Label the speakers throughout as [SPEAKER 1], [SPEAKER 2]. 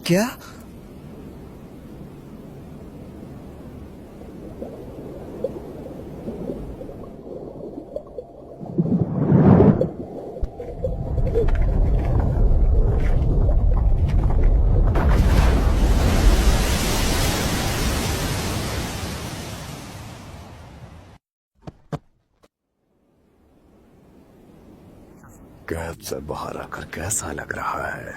[SPEAKER 1] क्या? कैद से बाहर आकर कैसा लग रहा है?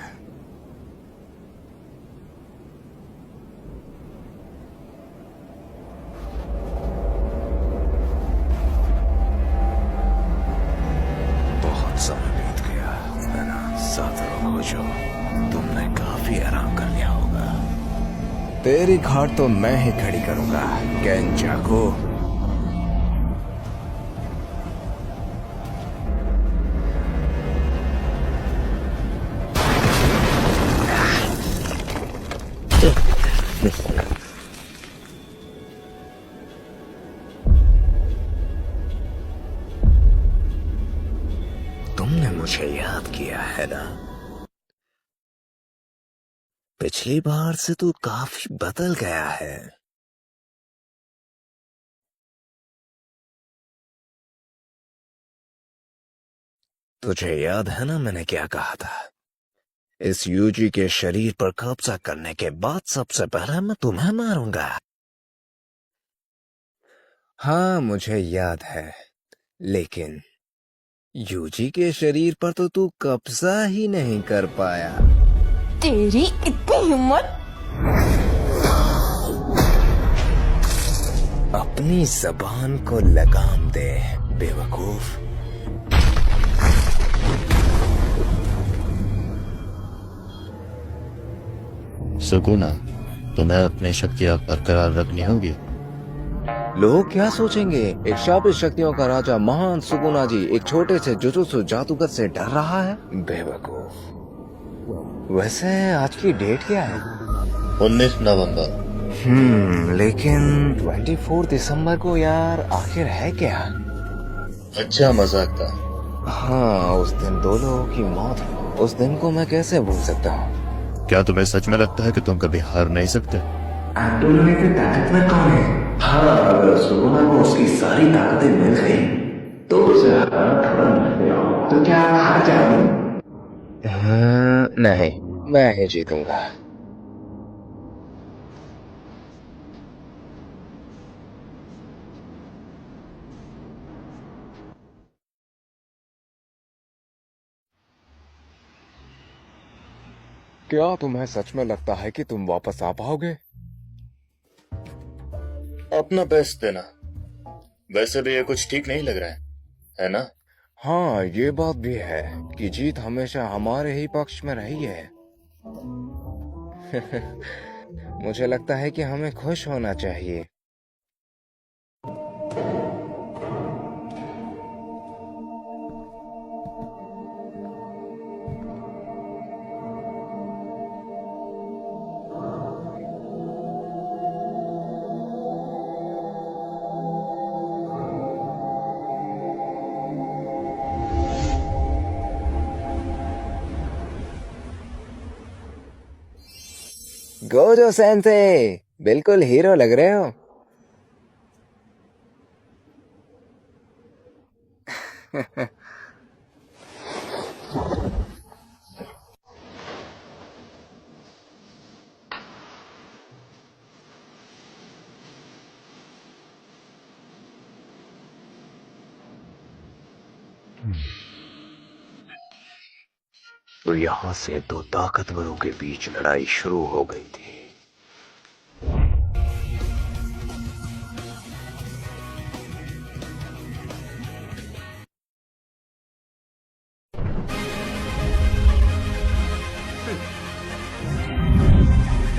[SPEAKER 1] बहुत समय बीत गया है ना? 7 लोग हो जो तुमने काफी आराम कर लिया होगा। तेरी घाट तो मैं ही खड़ी करूंगा केंचाकू। तुमने मुझे याद किया है ना? पिछली बार से तू काफी बदल गया है। तुझे याद है ना मैंने क्या कहा था? इस यूजी के शरीर पर कब्जा करने के बाद सबसे पहले मैं तुम्हें मारूंगा। हाँ मुझे याद है, लेकिन यूजी के शरीर पर तो तू कब्जा ही नहीं कर पाया।
[SPEAKER 2] तेरी इतनी हिम्मत!
[SPEAKER 1] अपनी जबान को लगाम दे बेवकूफ।
[SPEAKER 3] सुकुना, तुम्हें अपनी शक्तियां बरकरार रखनी होगी।
[SPEAKER 1] लोग क्या सोचेंगे? एक शापित शक्तियों का राजा महान सुकुना जी एक छोटे से जुजुत्सु जादूगर से डर रहा है? बेवकूफ। वैसे आज की डेट क्या है?
[SPEAKER 3] 19 नवंबर।
[SPEAKER 1] लेकिन 24 दिसंबर को यार आखिर है क्या?
[SPEAKER 3] अच्छा मजाक था।
[SPEAKER 1] हाँ उस दिन 2 लोगों की मौत हुई। उस दिन को मैं कैसे भूल सकता हूँ?
[SPEAKER 3] क्या तुम्हें सच में लगता है कि तुम कभी हार नहीं सकते?
[SPEAKER 4] दोनों में से ताकतवर कौन है? हाँ अगर सुकुना को उसकी सारी ताकतें मिल गई तो उसे हराना थोड़ा मुश्किल होगा। तो क्या हार जाओगे?
[SPEAKER 1] नहीं, मैं ही जीतूंगा। क्या तुम्हें सच में लगता है कि तुम वापस आ पाओगे?
[SPEAKER 3] अपना बेस्ट देना। वैसे भी ये कुछ ठीक नहीं लग रहा है ना?
[SPEAKER 1] हाँ ये बात भी है कि जीत हमेशा हमारे ही पक्ष में रही है। मुझे लगता है कि हमें खुश होना चाहिए। गोजो सेंसे, बिल्कुल हीरो लग रहे हो। तो यहाँ से 2 ताकतवरों के बीच लड़ाई शुरू हो गई थी।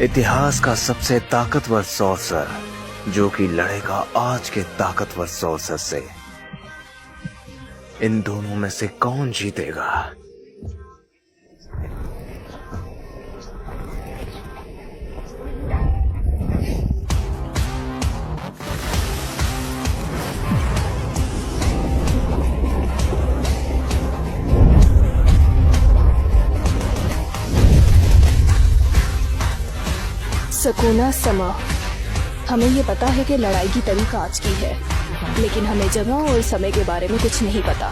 [SPEAKER 1] इतिहास का सबसे ताकतवर सॉर्सर जो कि लड़ेगा आज के ताकतवर सॉर्सर से। इन दोनों में से कौन जीतेगा?
[SPEAKER 5] सुकूना समा। हमें ये पता है कि लड़ाई की तरीक आज की है, लेकिन हमें जगह और समय के बारे में कुछ नहीं पता।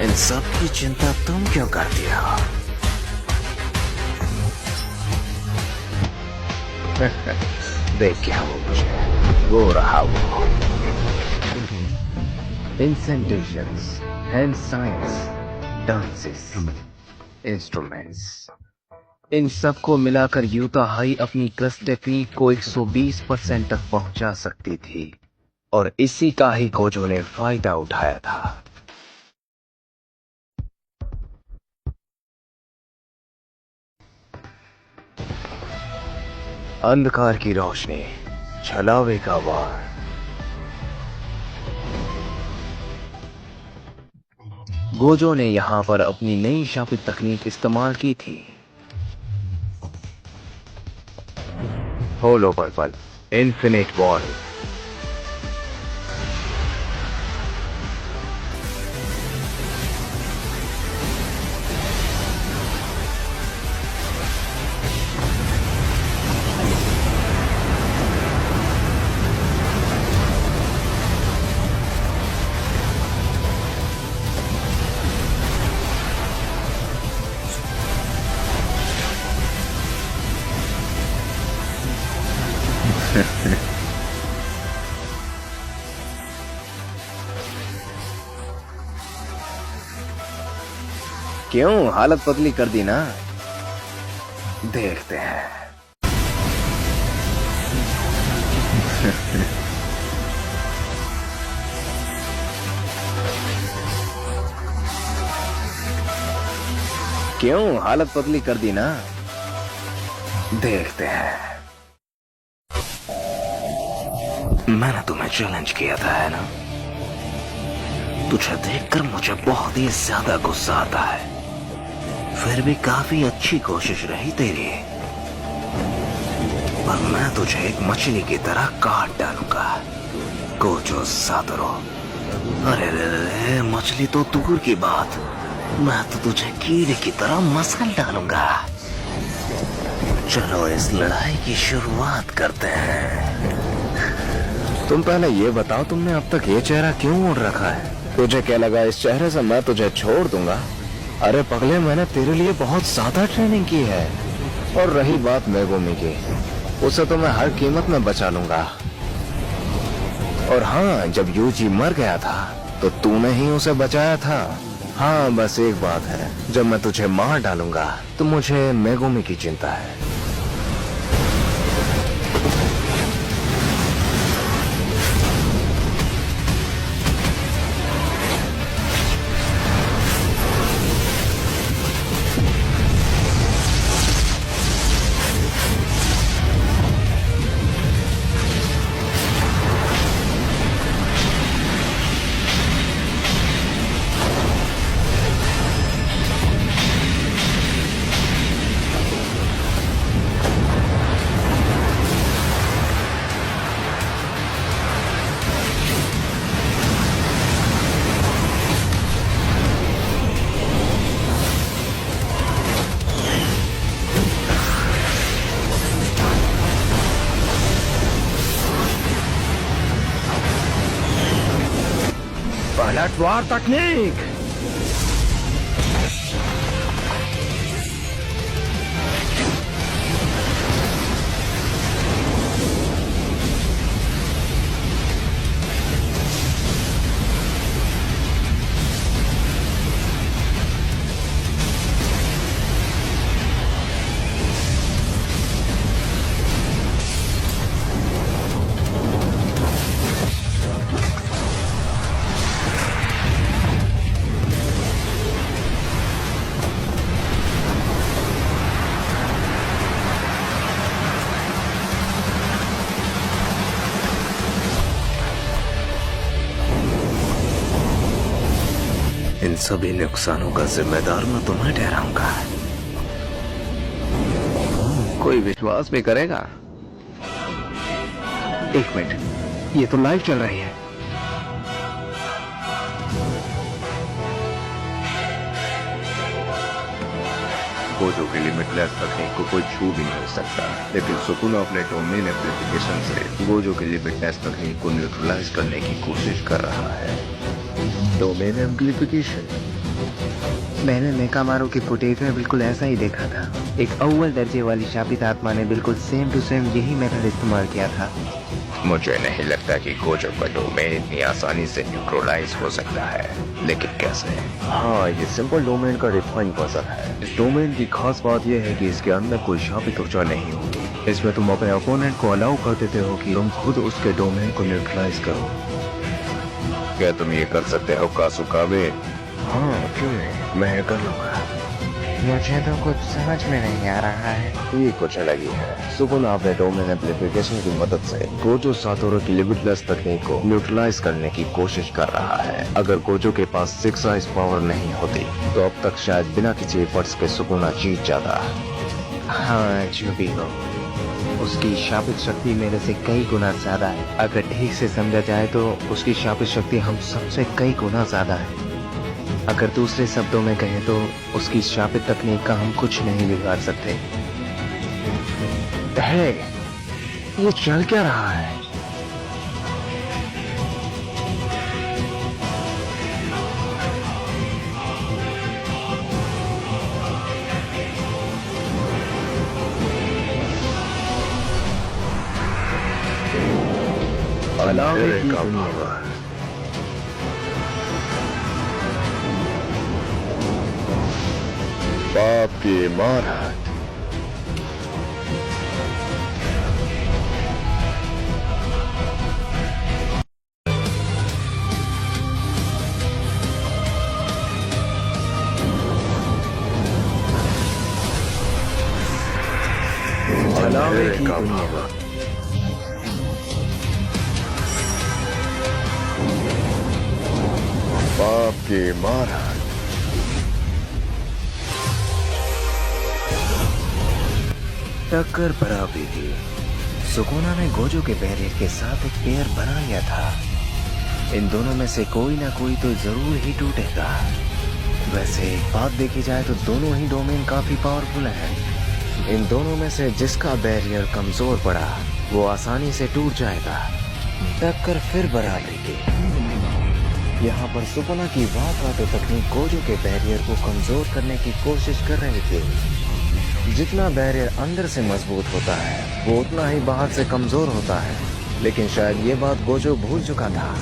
[SPEAKER 1] इन सब की चिंता तुम क्यों करती हो? देख क्या वो मुझे, वो रहा वो। इंसेंटेशंस, हैंड साइंस, डांसेस, इंस्ट्रूमेंट्स, इन सब को मिलाकर यूता हाई अपनी क्रस्ट टेक्निक को 120% तक पहुंचा सकती थी, और इसी का ही गोजो ने फायदा उठाया था। अंधकार की रोशनी, छलावे का वार। गोजो ने यहां पर अपनी नई शापित तकनीक इस्तेमाल की थी। होलो पर्पल, इन्फिनिट वॉल। क्यों हालत पतली कर दी ना? देखते हैं। क्यों हालत पतली कर दी ना? देखते हैं। मैंने तुम्हें चैलेंज किया था, है ना? तुझे देखकर मुझे बहुत ही ज्यादा गुस्सा आता है। फिर भी काफी अच्छी कोशिश रही तेरी, पर मैं तुझे एक मछली की तरह काट डालूंगा, गोजो सातोरू। अरे रे, मछली तो दूर की बात, मैं तो तुझे कीड़े की तरह मसल डालूंगा। चलो इस लड़ाई की शुरुआत करते हैं। तुम पहले ये बताओ, तुमने अब तक ये चेहरा क्यों ओढ़ रखा है? तुझे क्या लगा इस चेहरे से मैं तुझे छोड़ दूंगा? अरे पगले, मैंने तेरे लिए बहुत ज्यादा ट्रेनिंग की है। और रही बात मेगुमी की, उसे तो मैं हर कीमत में बचा लूंगा। और हाँ, जब यूजी मर गया था तो तूने ही उसे बचाया था। हाँ, बस एक बात है, जब मैं तुझे मार डालूंगा तो मुझे मेगुमी की चिंता है। पलटवार तकनीक। इन सभी नुकसानों का जिम्मेदार मैं तुम्हें ठहराऊंगा। कोई विश्वास भी करेगा? एक मिनट, ये तो लाइव चल रही है। गोजो की लिमिटलेस तकनीक को कोई छू भी नहीं सकता, लेकिन सुकुना अपने डोमेन एम्प्लीफिकेशन से गोजो की लिमिटलेस तकनीक को न्यूट्रलाइज करने की कोशिश कर रहा है। डोमेन एम्प्लीफिकेशन
[SPEAKER 6] मैंने नेकामारू की फुटेज में बिल्कुल ऐसा ही देखा था। एक अव्वल दर्जे वाली शापित आत्मा ने बिल्कुल सेम टू सेम यही मेथड इस्तेमाल किया था।
[SPEAKER 1] मुझे नहीं लगता कि गोजो का डोमेन इतनी आसानी से न्यूट्रलाइज हो सकता है, लेकिन कैसे? हाँ, ये सिंपल डोमेन का रिफाइन वर्जन है। इस डोमेन की खास बात यह है कि इसके अंदर कोई शापित ऊर्जा नहीं होगी। इसमें तुम अपने ओपोनेंट को अलाउ कर देते हो कि तुम खुद उसके डोमेन को न्यूट्रलाइज करो। क्या तुम ये कर सकते हो कासुकाबे? हाँ, क्यों नहीं, मैं कर लूंगा।
[SPEAKER 6] मुझे तो कुछ समझ में नहीं आ रहा है।
[SPEAKER 1] ये कुछ अलग ही है। सुकुना अपने डोमेन एम्प्लीफिकेशन की मदद से गोजो सातोरू की लिमिटलेस तकनीक को न्यूट्रलाइज करने की कोशिश कर रहा है। अगर गोजो के पास 6 आइज पावर नहीं होती तो अब तक शायद बिना किसी एफर्ट्स के सुकुना जीत जाता।
[SPEAKER 6] हाँ, जो भी हो, उसकी शापित शक्ति मेरे से कई गुना ज्यादा है। अगर ठीक से समझा जाए तो उसकी शापित शक्ति हम सबसे कई गुना ज्यादा है। अगर दूसरे शब्दों में कहें तो उसकी शापित तकनीक का हम कुछ नहीं बिगाड़ सकते।
[SPEAKER 1] है, ये चल क्या रहा है? अंधेरे का पावर। बाप की इमारत। अंधेरे का पावर। बाप की इमारत।
[SPEAKER 6] टक्कर बराबरी थी। सुकुना ने गोजो के बैरियर के साथ एक पेयर बना लिया था। इन दोनों में से कोई ना कोई तो जरूर ही टूटेगा। वैसे एक बात देखी जाए तो दोनों ही डोमेन काफी पावरफुल हैं। इन दोनों में से जिसका बैरियर कमजोर पड़ा वो आसानी से टूट जाएगा। टक्कर फिर बराबरी की। यहाँ पर सुकुना की वाकाटो तकनीक गोजो के बैरियर को कमजोर करने की कोशिश कर रही थी। जितना बैरियर अंदर से मजबूत होता है वो उतना ही बाहर से कमजोर होता है, लेकिन शायद ये बात गोजो भूल चुका था।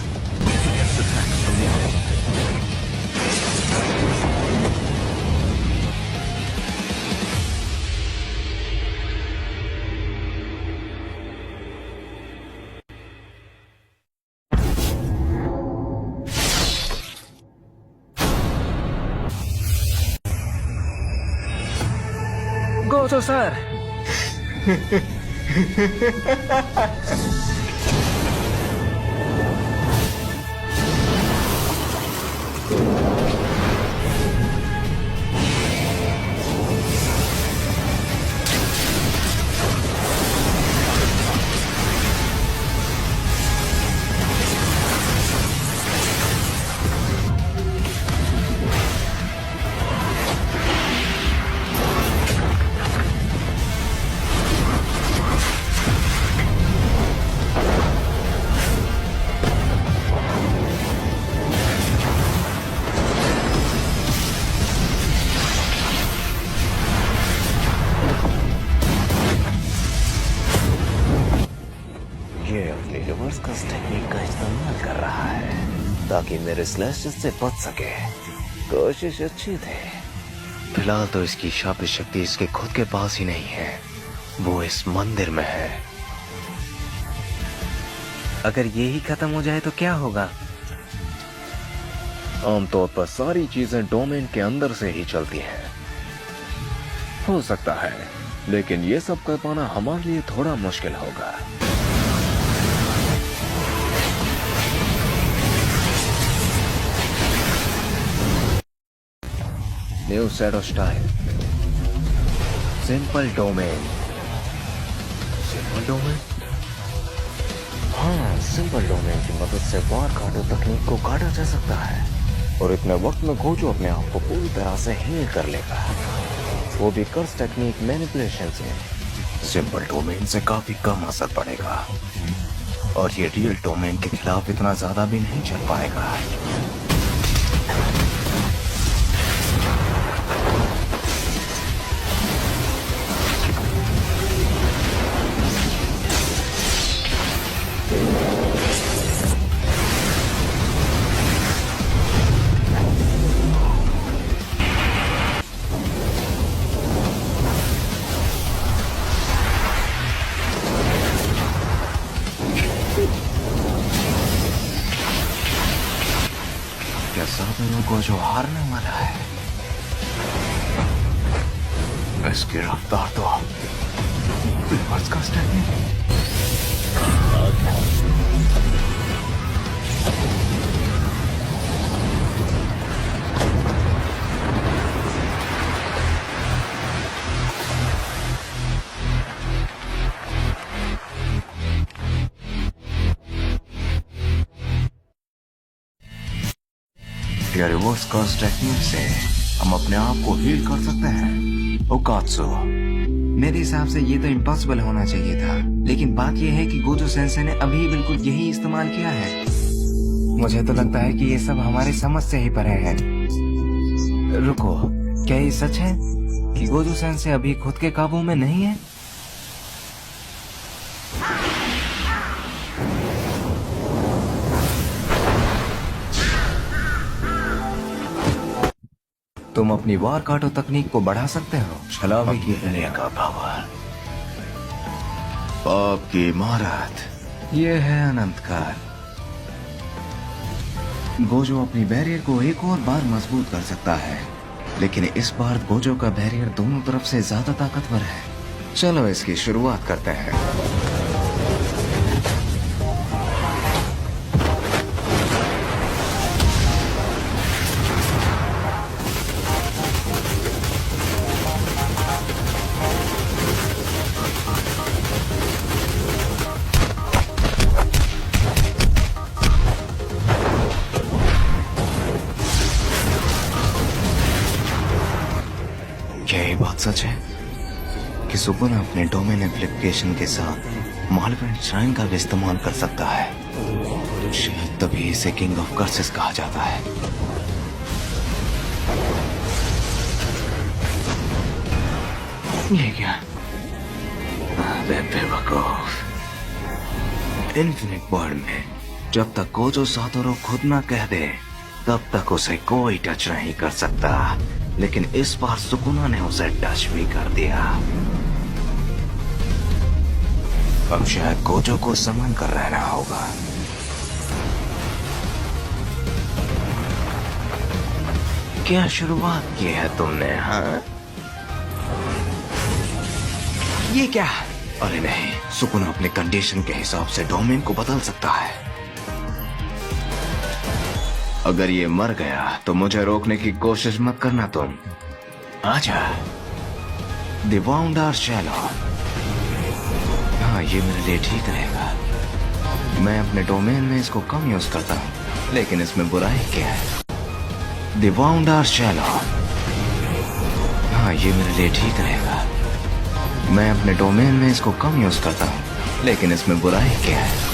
[SPEAKER 6] गोजो सर, ये अपनी रिवर्स कस्ट टेक्निक का इस्तेमाल कर रहा है ताकि मेरे स्लैशेस से बच सके। कोशिश अच्छी थी। फिलहाल तो इसकी शापित शक्ति इसके खुद के पास ही नहीं है, वो इस मंदिर में है। अगर ये ही खत्म हो जाए तो क्या होगा? आमतौर पर सारी चीजें डोमेन के अंदर से ही चलती हैं। हो सकता है, लेकिन ये सब कर पाना हमारे लिए थोड़ा मुश्किल होगा। New set of style, simple domain. Simple domain? हाँ, सिंपल डोमेन की मदद से वार काटो तकनीक को काटा जा सकता है और इतने वक्त में गोजो अपने आप को पूरी तरह से हील कर लेगा।
[SPEAKER 1] वो भी कर्स टेक्निक मैनिपुलेशन से।
[SPEAKER 6] सिंपल डोमेन से काफी कम असर पड़ेगा और ये रियल डोमेन के खिलाफ इतना ज्यादा भी नहीं चल पाएगा। क्या साबरों को जो हारने वाला है, इसकी रफ्तार तो रिवर्स का स्टेप नहीं। क्या रिवर्स कर्स टेक्निक से हम अपने आप को हील कर सकते हैं? ओकात्सु,
[SPEAKER 7] मेरे हिसाब से ये तो इम्पॉसिबल होना चाहिए था, लेकिन बात ये है कि गोजो सेंसे ने अभी बिल्कुल यही इस्तेमाल किया है। मुझे तो लगता है कि ये सब हमारे समझ से ही परे है। रुको, क्या ये सच है कि गोजो सेंसे अभी खुद के काबू में नहीं है? तुम अपनी वार काटो तकनीक को बढ़ा सकते हो।
[SPEAKER 6] छलावे की दुनिया का पावर, पाप की इमारत,
[SPEAKER 7] ये है अनंत काल। गोजो अपनी बैरियर को एक और बार मजबूत कर सकता है, लेकिन इस बार गोजो का बैरियर दोनों तरफ से ज्यादा ताकतवर है। चलो इसकी शुरुआत करते हैं।
[SPEAKER 6] क्या ये बात सच है कि सुकुना अपने डोमेन एप्लीकेशन के साथ मालवेंट श्राइन का भी इस्तेमाल कर सकता है? शायद तभी इसे किंग ऑफ कर्सेस कहा जाता है। ये क्या? अबे बेवकूफ। इन्फिनिट वर्ल्ड में जब तक गोजो सातोरो खुद ना कह दे, तब तक उसे कोई टच नहीं कर सकता, लेकिन इस बार सुकुना ने उसे टच भी कर दिया। अब शायद गोजो को संभल कर रहना होगा। क्या शुरुआत की है तुमने? हाँ, ये क्या? अरे नहीं, सुकुना अपने कंडीशन के हिसाब से डोमेन को बदल सकता है। अगर ये मर गया तो मुझे रोकने की कोशिश मत करना तुम। आजा। The wounder shallow. हाँ, ये मेरे लिए ठीक रहेगा। मैं अपने डोमेन में इसको कम यूज करता हूँ, लेकिन इसमें बुराई क्या है? The wounder shallow. हाँ, ये मेरे लिए ठीक रहेगा। मैं अपने डोमेन में इसको कम यूज करता हूँ, लेकिन इसमें बुराई क्या है?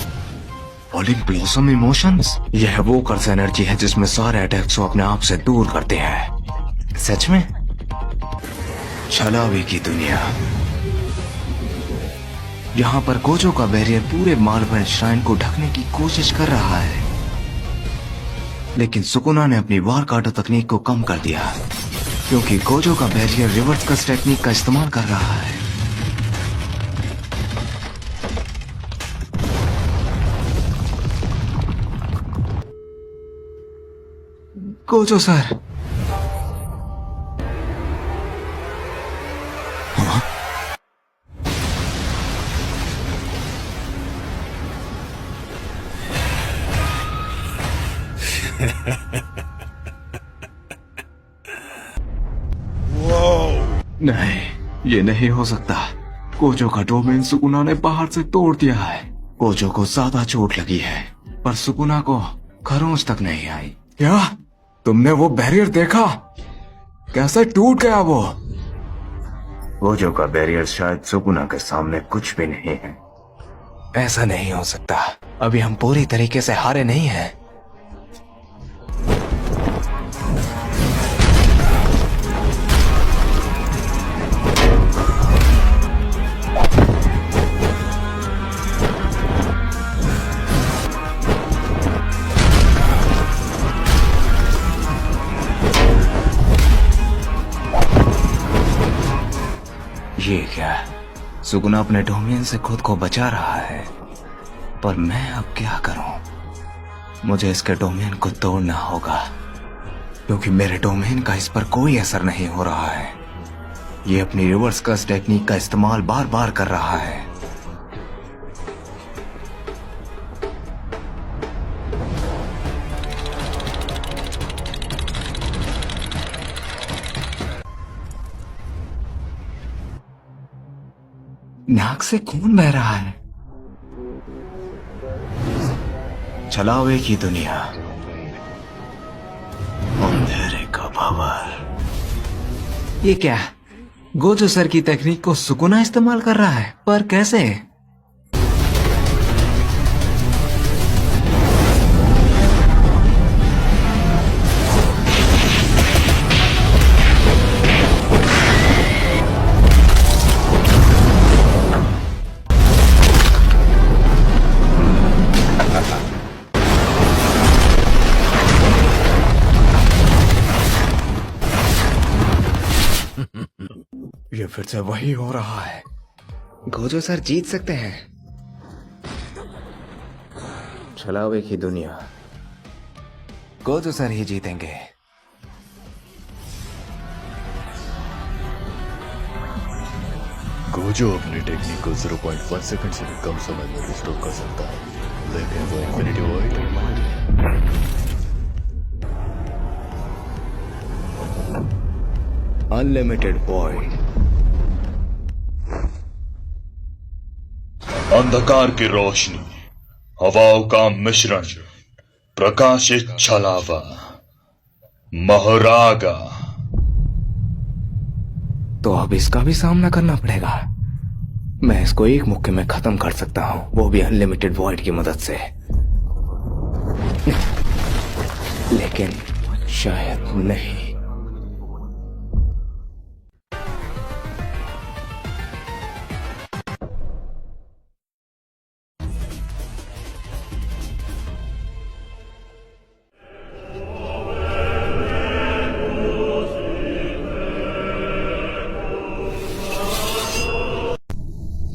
[SPEAKER 6] फॉलिंग ब्लॉसम इमोशंस, यह वो कर्स एनर्जी है जिसमें सारे अटैक्स को अपने आप से दूर करते हैं। सच में? छलावे की दुनिया। यहाँ पर गोजो का बैरियर पूरे मालवेंट श्राइन को ढकने की कोशिश कर रहा है, लेकिन सुकुना ने अपनी वार काटो तकनीक को कम कर दिया, क्योंकि गोजो का बैरियर रिवर्स कस टेक्निक का इस्तेमाल कर रहा है। Gojo sir. हाँ? नहीं, ये नहीं हो सकता। गोजो का डोमेन सुकुना ने बाहर से तोड़ दिया है। गोजो को ज्यादा चोट लगी है, पर सुकुना को खरोंच तक नहीं आई। क्या तुमने वो बैरियर देखा? कैसे टूट गया वो? गोजो का बैरियर शायद सुकुना के सामने कुछ भी नहीं है।
[SPEAKER 7] ऐसा नहीं हो सकता, अभी हम पूरी तरीके से हारे नहीं हैं। ये क्या, सुकुना अपने डोमेन से खुद को बचा रहा है, पर मैं अब क्या करूं? मुझे इसके डोमेन को तोड़ना होगा, क्योंकि मेरे डोमेन का इस पर कोई असर नहीं हो रहा है। ये अपनी रिवर्स कर्स टेक्निक का इस्तेमाल बार बार कर रहा है। नाक से खून बह रहा है। छलावे की दुनिया, अंधेरे का पावर। ये क्या, गोजो सर की तकनीक को सुकुना इस्तेमाल कर रहा है, पर कैसे? ये फिर से वही हो रहा है। गोजो सर जीत सकते हैं। छलावे की दुनिया, गोजो सर ही जीतेंगे।
[SPEAKER 3] गोजो अपनी टेक्निक को 0.1 सेकंड से भी कम समय में रिस्टोर कर सकता है, लेकिन वो इन्फिनिटी वॉइड
[SPEAKER 6] अनलिमिटेड वॉइड।
[SPEAKER 3] अंधकार की रोशनी, हवाओं का मिश्रण, प्रकाशित छलावा, महरागा।
[SPEAKER 7] तो अब इसका भी सामना करना पड़ेगा। मैं इसको एक मुक्के में खत्म कर सकता हूं, वो भी अनलिमिटेड वॉइड की मदद से। लेकिन शायद नहीं।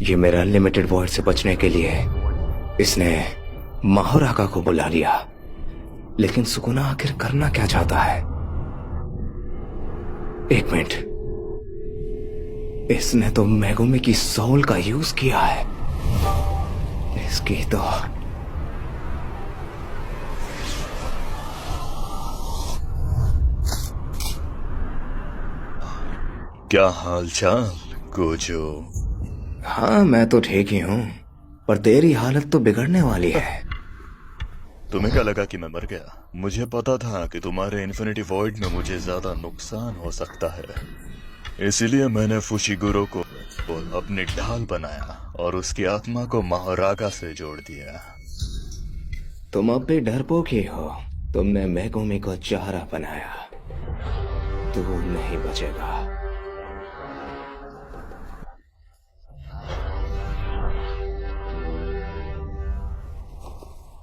[SPEAKER 7] ये मेरा अनलिमिटेड वॉइड से बचने के लिए इसने माहुराका को बुला लिया। लेकिन सुकुना आखिर करना क्या चाहता है? एक मिनट, इसने तो मेगुमी की सोल का यूज किया है। इसकी तो
[SPEAKER 3] क्या हालचाल गोजो?
[SPEAKER 7] हाँ, मैं तो ठीक ही हूं, पर तेरी हालत तो बिगड़ने वाली है।
[SPEAKER 3] तुम्हें क्या लगा कि मैं मर गया? मुझे पता था कि तुम्हारे इन्फिनिटी वॉइड में मुझे ज्यादा नुकसान हो सकता है, इसीलिए मैंने फुशिगुरो को अपनी ढाल बनाया और उसकी आत्मा को महारागा से जोड़ दिया।
[SPEAKER 7] तुम अब भी डरपोक ही हो। तुमने मेगुमी को चारा बनाया। तू नहीं बचेगा।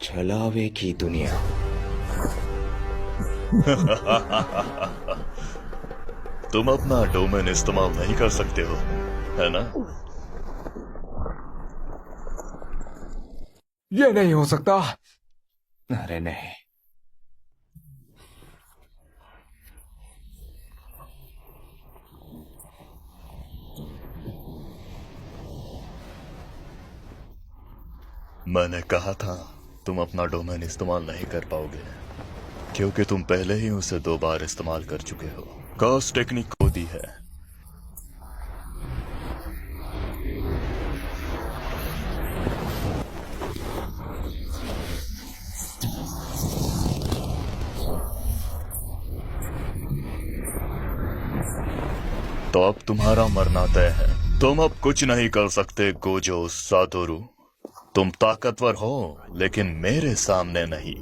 [SPEAKER 7] छलावे की दुनिया।
[SPEAKER 3] तुम अपना डोमेन इस्तेमाल नहीं कर सकते हो, है ना?
[SPEAKER 7] ये नहीं हो सकता। अरे नहीं।
[SPEAKER 3] मैंने कहा था तुम अपना डोमेन इस्तेमाल नहीं कर पाओगे, क्योंकि तुम पहले ही उसे 2 बार इस्तेमाल कर चुके हो। कर्स टेक्निक खो दी है। तो अब तुम्हारा मरना तय है। तुम अब कुछ नहीं कर सकते गोजो सातोरु। तुम ताकतवर हो लेकिन मेरे सामने नहीं।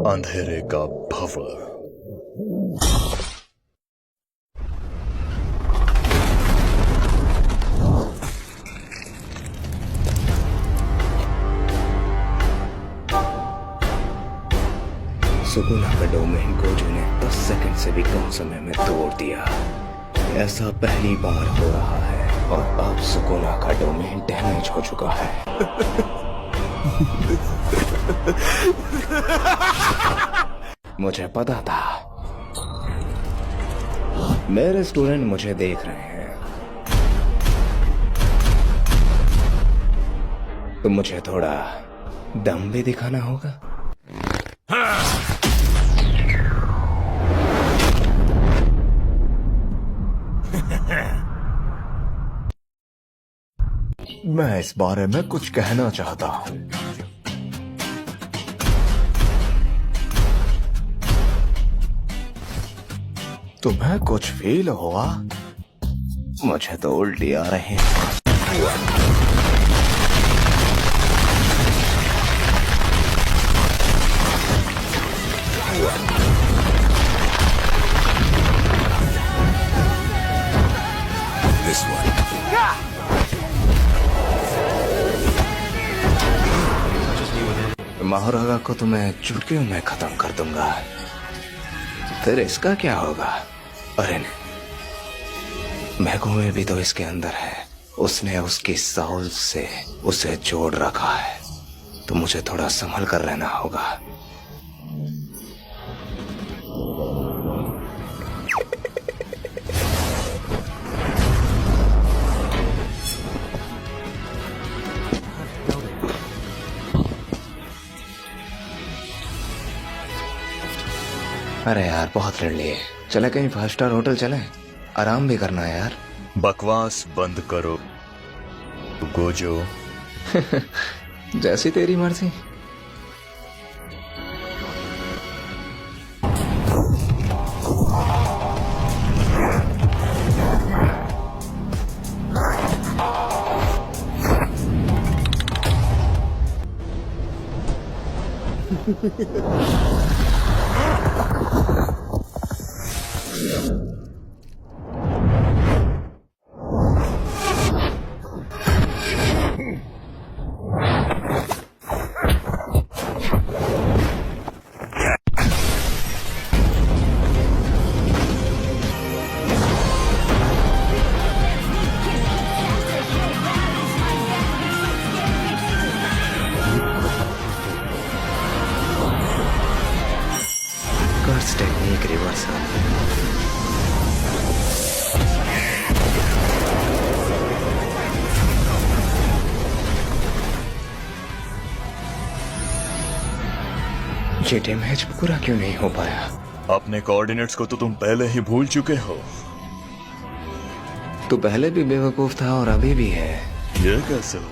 [SPEAKER 3] अंधेरे का भवर।
[SPEAKER 6] सुकुना का डोमेन गोजो ने 10 सेकंड से भी कम समय में तोड़ दिया। ऐसा पहली बार हो रहा है और अब सुकुना का डोमेन डैमेज हो चुका है। मुझे पता था। मेरे स्टूडेंट मुझे देख रहे हैं, तो मुझे थोड़ा दम भी दिखाना होगा। मैं इस बारे में कुछ कहना चाहता हूं। तुम्हें कुछ फील हुआ? मुझे तो उल्टी आ रही है। महारागा को तो मैं चुटकियों में खत्म कर दूंगा। फिर इसका क्या होगा? अरे नहीं, मैगुए भी तो इसके अंदर है। उसने उसकी साउल से उसे जोड़ रखा है, तो मुझे थोड़ा संभल कर रहना होगा। अरे यार, बहुत लड़ लिए। चले कहीं 5 स्टार होटल चले, आराम भी करना है यार।
[SPEAKER 3] बकवास बंद करो गोजो।
[SPEAKER 6] जैसी तेरी मर्जी। कर्स टेक्निक रिवर्सल। ये डैमेज पूरा क्यों नहीं हो पाया?
[SPEAKER 3] अपने कोऑर्डिनेट्स को तो तुम पहले ही भूल चुके हो।
[SPEAKER 6] तू पहले भी बेवकूफ था और अभी भी है।
[SPEAKER 3] ये कैसे हो?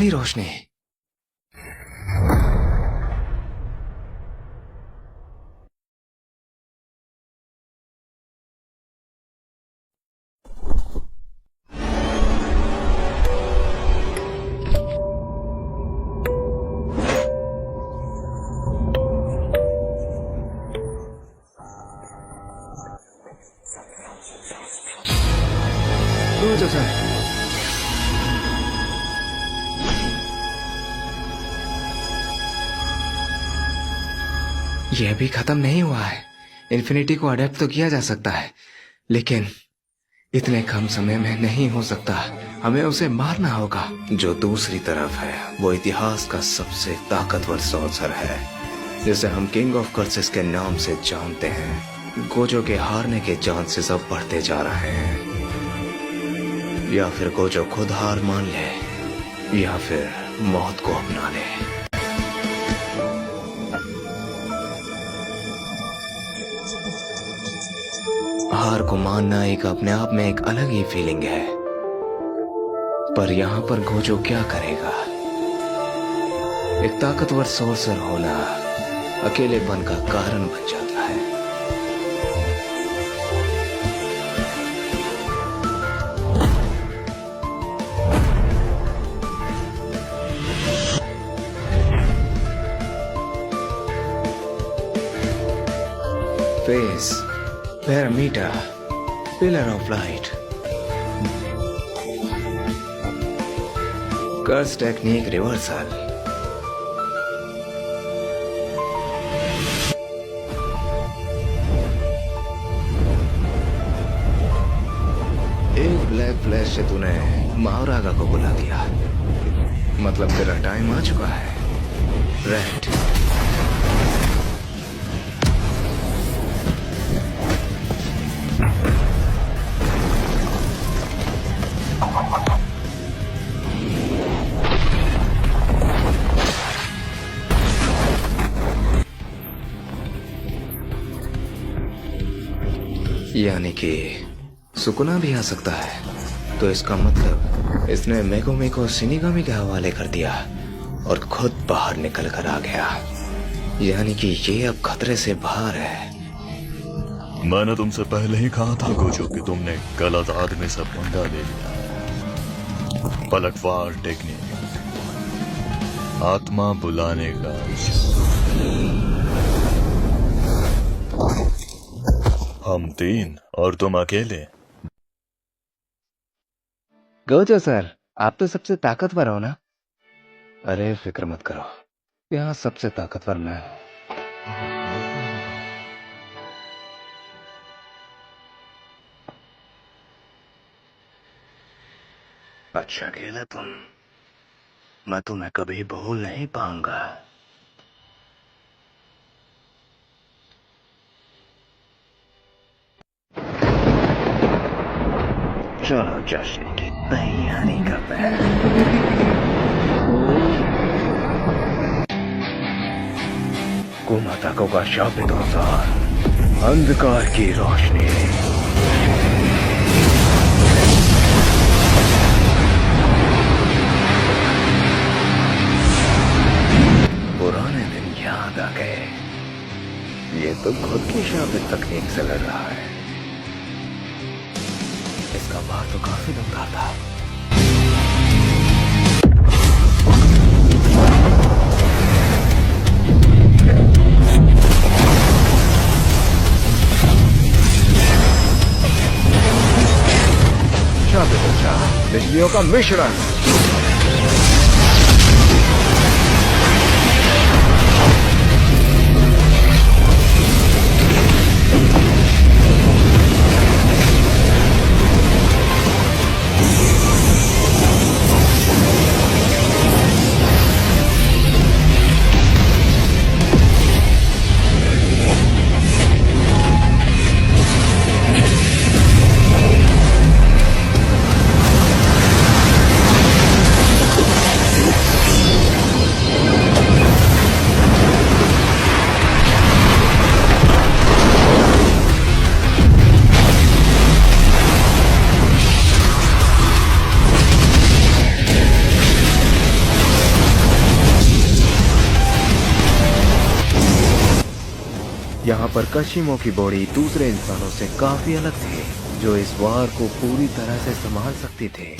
[SPEAKER 6] रोशनी, यह भी खत्म नहीं हुआ है। इन्फिनिटी को अडेप्ट तो किया जा सकता है, लेकिन इतने कम समय में नहीं हो सकता। हमें उसे मारना होगा। जो दूसरी तरफ है वो इतिहास का सबसे ताकतवर सॉर्सर है। जिसे हम किंग ऑफ कर्सेस के नाम से जानते हैं, गोजो के हारने के चांसेस अब बढ़ते जा रहे हैं। या फिर गोजो खुद हार मान ले, या फिर मौत को अपना ले। हार को मानना एक अपने आप में एक अलग ही फीलिंग है, पर यहाँ पर गोजो क्या करेगा? एक ताकतवर सोर्सर होना अकेलेपन का कारण बन जाता है। Face, parameter, pillar of light, curse technique reversal. एक ब्लैक फ्लैश से तूने महारागा को बुला दिया, मतलब तेरा टाइम आ चुका है। रेड, यानी कि सुकुना भी आ सकता है। तो इसका मतलब इसने मेगोमी को शिनिगामी के हवाले कर दिया और खुद बाहर निकल कर आ गया। यानी कि ये अब खतरे से बाहर है।
[SPEAKER 3] मैंने तुमसे पहले ही कहा था गोजो कि तुमने गलत आदमी से पंगा ले लिया। पलटवार टेक्निक, आत्मा बुलाने का हम 3 और तुम अकेले।
[SPEAKER 6] गोजो सर, आप तो सबसे ताकतवर हो ना? अरे फिक्र मत करो, यहाँ सबसे ताकतवर मैं हूं। अच्छा खेला तुम, मैं तुम्हें कभी भूल नहीं पाऊंगा। चलो जश्न की तैयारी करते हैं। कुमाताको का शापित औजार, अंधकार की रोशनी। पुराने दिन याद आ गए। ये तो खुद की शापित तकनीक से लड़ रहा है। इसका बार तो काफी दमदार था। बिजलियों का मिश्रण। यहाँ पर कशिमो की बॉडी दूसरे इंसानों से काफी अलग थी, जो इस वार को पूरी तरह से संभाल सकती थी।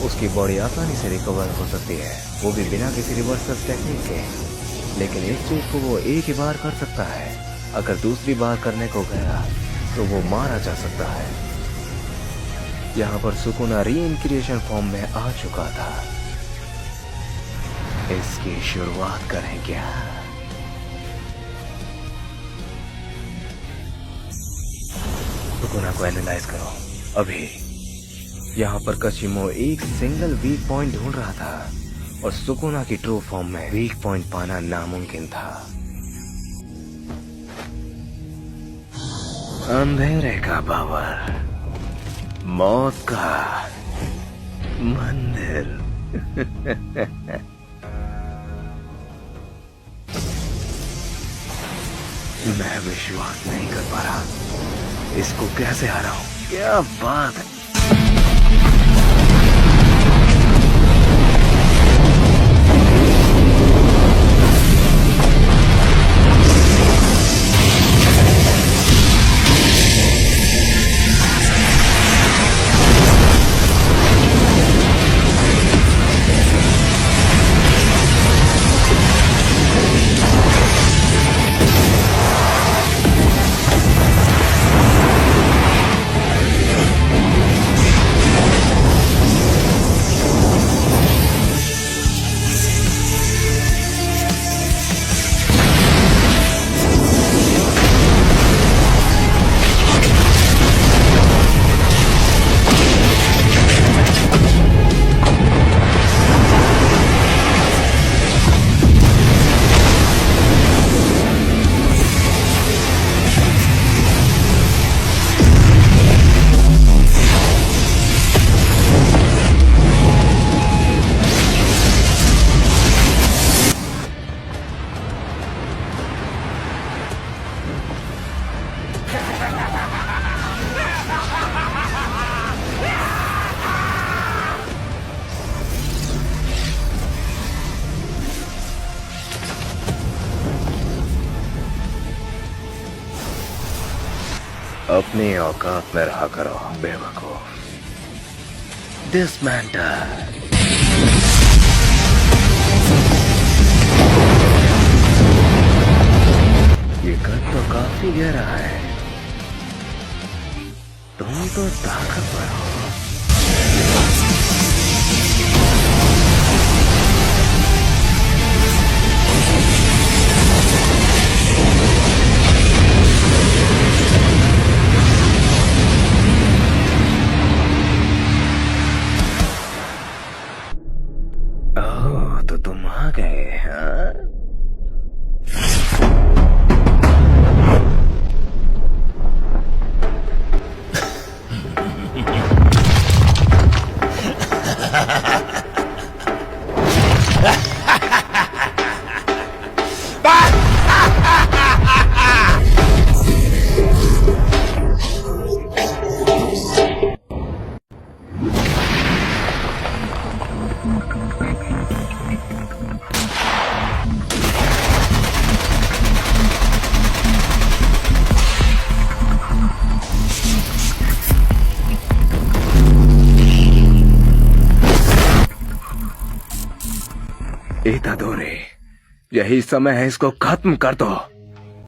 [SPEAKER 6] उसकी बॉडी आसानी से रिकवर हो सकती है, वो भी बिना किसी रिवर्सल टेक्निक के। लेकिन इस चीज को वो एक ही बार कर सकता है। अगर दूसरी बार करने को गया तो वो मारा जा सकता है। यहाँ पर सुकुना रीइनक्रिएशन फॉर्म में आ चुका था। इसकी शुरुआत करें क्या? सुकुना को एनालाइज करो अभी। यहाँ पर कशिमो एक सिंगल वीक पॉइंट ढूंढ रहा था और सुकुना की ट्रू फॉर्म में वीक पॉइंट पाना नामुमकिन था। अंधेरे का पावर, मौत का मंदिर। मैं विश्वास नहीं कर पा रहा, इसको कैसे हराऊं? क्या बात है। अपनी औकात में रहा करो बेवकूफ। डिसमेंटल। ये कद तो काफी गहरा है। तुम तो ताकतवर हो। ओह, तो तुम आ गए हाँ? इतादोरे, यही समय है, इसको खत्म कर दो।